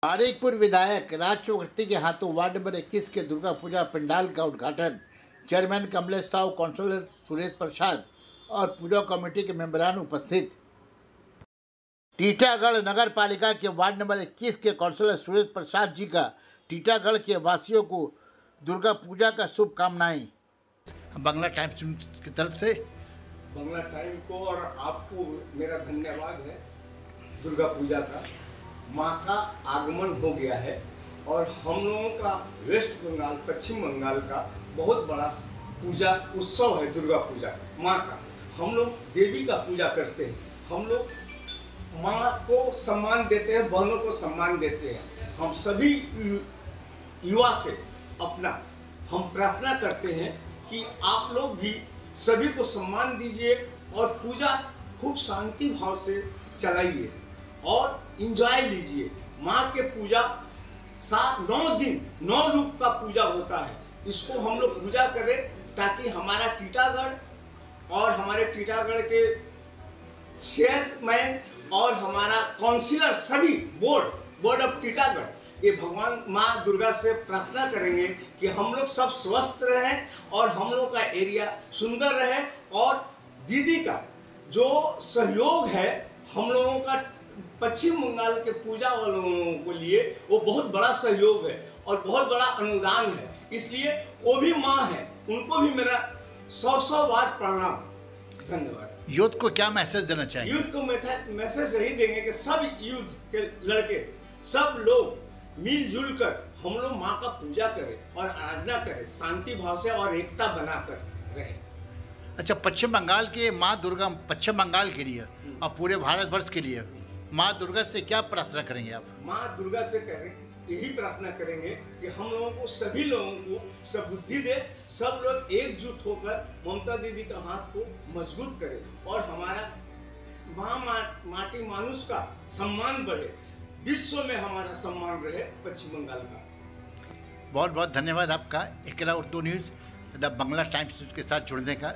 मानिकपुर विधायक राज चौधरी के हाथों वार्ड नंबर 21 के दुर्गा पूजा पंडाल का उद्घाटन। चेयरमैन कमलेश साहू, काउंसलर सुरेश प्रसाद और पूजा कमेटी के मेंबरान उपस्थित। टीटागढ़ नगर पालिका के वार्ड नंबर 21 के काउंसलर सुरेश प्रसाद जी का टीटागढ़ के वासियों को दुर्गा पूजा का शुभकामनाएं। बांग्ला टाइम्स की तरफ से बांग्ला टाइम को और आपको मेरा धन्यवाद है। दुर्गा पूजा का माँ का आगमन हो गया है और हम लोगों का वेस्ट बंगाल, पश्चिम बंगाल का बहुत बड़ा पूजा उत्सव है दुर्गा पूजा माँ का। हम लोग देवी का पूजा करते हैं, हम लोग माँ को सम्मान देते हैं, बहनों को सम्मान देते हैं। हम सभी युवा से अपना हम प्रार्थना करते हैं कि आप लोग भी सभी को सम्मान दीजिए और पूजा खूब शांति भाव से चलाइए और इंजॉय लीजिए। माँ के पूजा 9 दिन 9 रूप का पूजा होता है। इसको हम लोग पूजा करें ताकि हमारा टीटागढ़ और हमारे टीटागढ़ के चेयरमैन और हमारा काउंसिलर सभी बोर्ड ऑफ टीटागढ़ ये भगवान माँ दुर्गा से प्रार्थना करेंगे कि हम लोग सब स्वस्थ रहें और हम लोग का एरिया सुंदर रहे। और दीदी का जो सहयोग है हम लोगों का पश्चिम बंगाल के पूजा वालों को लिए वो बहुत बड़ा सहयोग है और बहुत बड़ा अनुदान है। इसलिए वो भी माँ है, उनको भी मेरा 100 बार प्रणाम। धन्यवाद। यूथ को क्या मैसेज देना चाहिए? यूथ को मैसेज यही देंगे कि सब यूथ के लड़के सब लोग मिलजुल कर हम लोग माँ का पूजा करें और आराधना करें, शांति भाव से और एकता बनाकर रहें। अच्छा, पश्चिम बंगाल के माँ दुर्गा, पश्चिम बंगाल के लिए और पूरे भारतवर्ष के लिए माँ दुर्गा से क्या प्रार्थना करेंगे आप? माँ दुर्गा से यही प्रार्थना करेंगे कि हम लोगों को सभी लोगों को सब बुद्धि दे, सब लोग एकजुट होकर ममता दीदी का हाथ को मजबूत करें और हमारा माटी मानुष का सम्मान बढ़े, विश्व में हमारा सम्मान रहे पश्चिम बंगाल का। बहुत बहुत धन्यवाद आपका एकला Urdu news the Bangla times के साथ जुड़ने का।